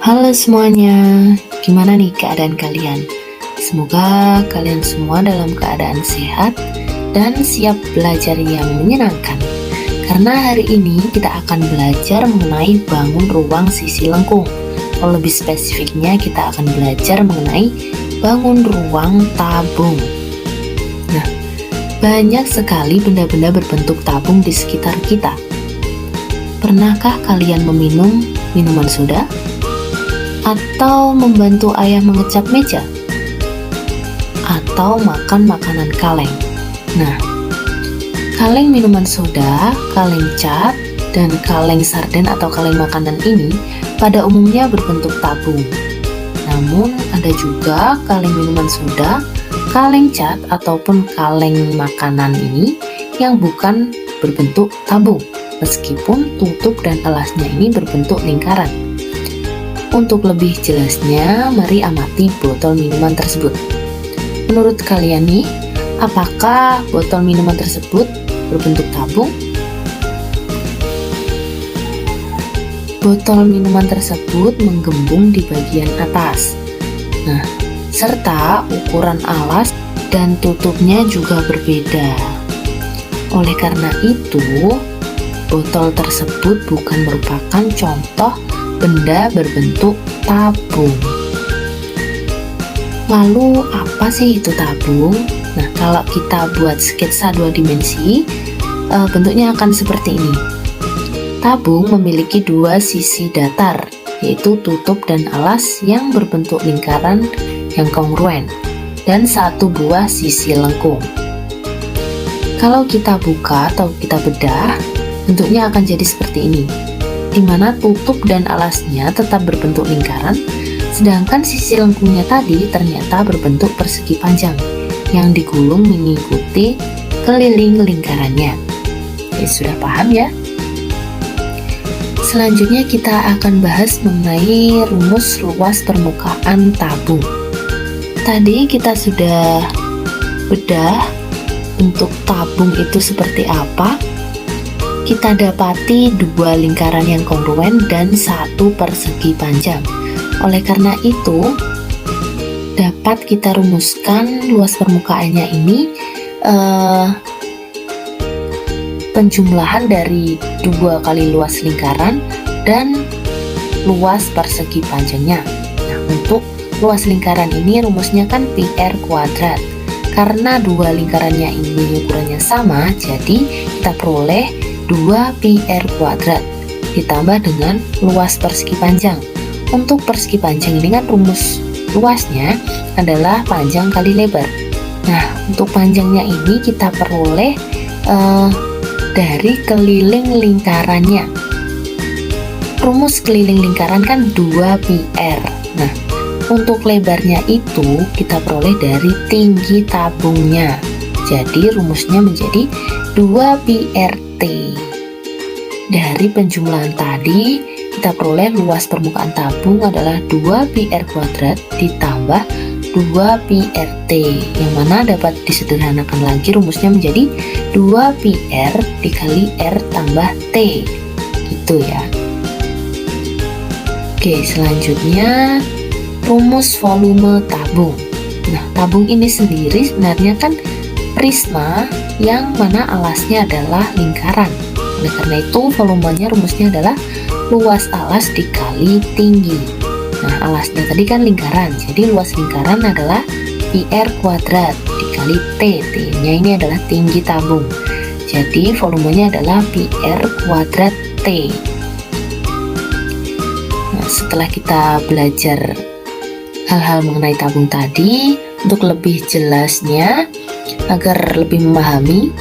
Halo semuanya, gimana nih keadaan kalian? Semoga kalian semua dalam keadaan sehat dan siap belajar yang menyenangkan. Karena hari ini kita akan belajar mengenai bangun ruang sisi lengkung. Kalau lebih spesifiknya kita akan belajar mengenai bangun ruang tabung. Nah, banyak sekali benda-benda berbentuk tabung di sekitar kita. Pernahkah kalian meminum minuman soda? Atau membantu ayah mengecat meja, atau makan makanan kaleng. Nah, kaleng minuman soda, kaleng cat, dan kaleng sarden atau kaleng makanan ini pada umumnya berbentuk tabung. Namun ada juga kaleng minuman soda, kaleng cat, ataupun kaleng makanan ini yang bukan berbentuk tabung, meskipun tutup dan alasnya ini berbentuk lingkaran. Untuk lebih jelasnya, mari amati botol minuman tersebut. Menurut kalian nih, apakah botol minuman tersebut berbentuk tabung? Botol minuman tersebut menggembung di bagian atas. Nah, serta ukuran alas dan tutupnya juga berbeda. Oleh karena itu, botol tersebut bukan merupakan contoh benda berbentuk tabung. Lalu apa sih itu tabung? Nah, kalau kita buat sketsa 2 dimensi, bentuknya akan seperti ini. Tabung memiliki 2 sisi datar, yaitu tutup dan alas yang berbentuk lingkaran yang kongruen, dan 1 buah sisi lengkung. Kalau kita buka atau kita bedah, bentuknya akan jadi seperti ini, di mana tutup dan alasnya tetap berbentuk lingkaran, sedangkan sisi lengkungnya tadi ternyata berbentuk persegi panjang yang digulung mengikuti keliling lingkarannya. Oke, sudah paham ya? Selanjutnya kita akan bahas mengenai rumus luas permukaan tabung. Tadi kita sudah bedah bentuk tabung itu seperti apa. Kita dapati 2 lingkaran yang kongruen dan 1 persegi panjang. Oleh karena itu, dapat kita rumuskan luas permukaannya ini penjumlahan dari 2 kali luas lingkaran dan luas persegi panjangnya. Nah, untuk luas lingkaran ini rumusnya kan PR kuadrat. Karena 2 lingkarannya ini ukurannya sama, jadi kita peroleh 2πr kuadrat ditambah dengan luas persegi panjang. Untuk persegi panjang ini kan rumus luasnya adalah panjang kali lebar. Nah, untuk panjangnya ini kita peroleh dari keliling lingkarannya. Rumus keliling lingkaran kan 2πr. Nah, untuk lebarnya itu kita peroleh dari tinggi tabungnya. Jadi rumusnya menjadi 2πrt. Dari penjumlahan tadi, kita peroleh luas permukaan tabung adalah 2πr kuadrat ditambah 2πrt, yang mana dapat disederhanakan lagi rumusnya menjadi 2πr dikali r tambah t, gitu ya. Oke, selanjutnya rumus volume tabung. Nah, tabung ini sendiri sebenarnya kan prisma yang mana alasnya adalah lingkaran. Oleh karena itu, volumenya rumusnya adalah luas alas dikali tinggi. Nah, alasnya tadi kan lingkaran, jadi luas lingkaran adalah PR kuadrat dikali T. T-nya ini adalah tinggi tabung. Jadi, volumenya adalah PR kuadrat T. Nah, setelah kita belajar hal-hal mengenai tabung tadi, untuk lebih jelasnya, agar lebih memahami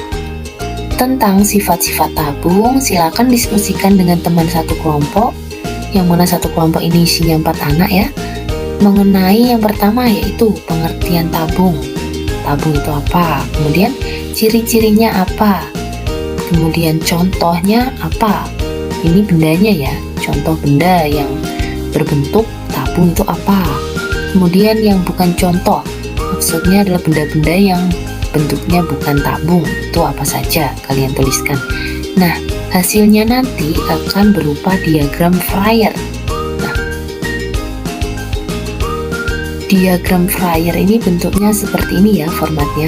tentang sifat-sifat tabung, silakan diskusikan dengan teman satu kelompok, yang mana satu kelompok ini isinya 4 anak ya, mengenai yang pertama yaitu pengertian tabung. Tabung itu apa? Kemudian ciri-cirinya apa? Kemudian contohnya apa? Ini bendanya ya, contoh benda yang berbentuk tabung itu apa? Kemudian yang bukan contoh, maksudnya adalah benda-benda yang bentuknya bukan tabung, itu apa saja kalian tuliskan. Nah, hasilnya nanti akan berupa diagram Fryer. Nah, Diagram flyer ini bentuknya seperti ini ya formatnya.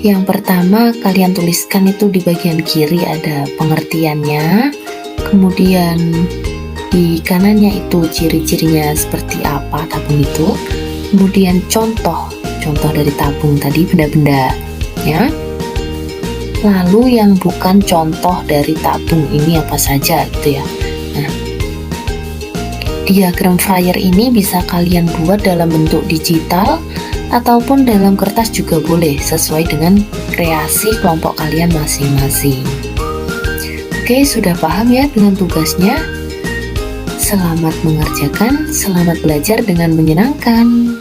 Yang pertama kalian tuliskan itu di bagian kiri ada pengertiannya, kemudian di kanannya itu ciri-cirinya seperti apa tabung itu, kemudian contoh dari tabung tadi, benda-benda ya. Lalu yang bukan contoh dari tabung ini apa saja gitu ya. Nah, diagram flyer ini bisa kalian buat dalam bentuk digital ataupun dalam kertas juga boleh, sesuai dengan kreasi kelompok kalian masing-masing. Oke, sudah paham ya dengan tugasnya? Selamat mengerjakan, selamat belajar dengan menyenangkan.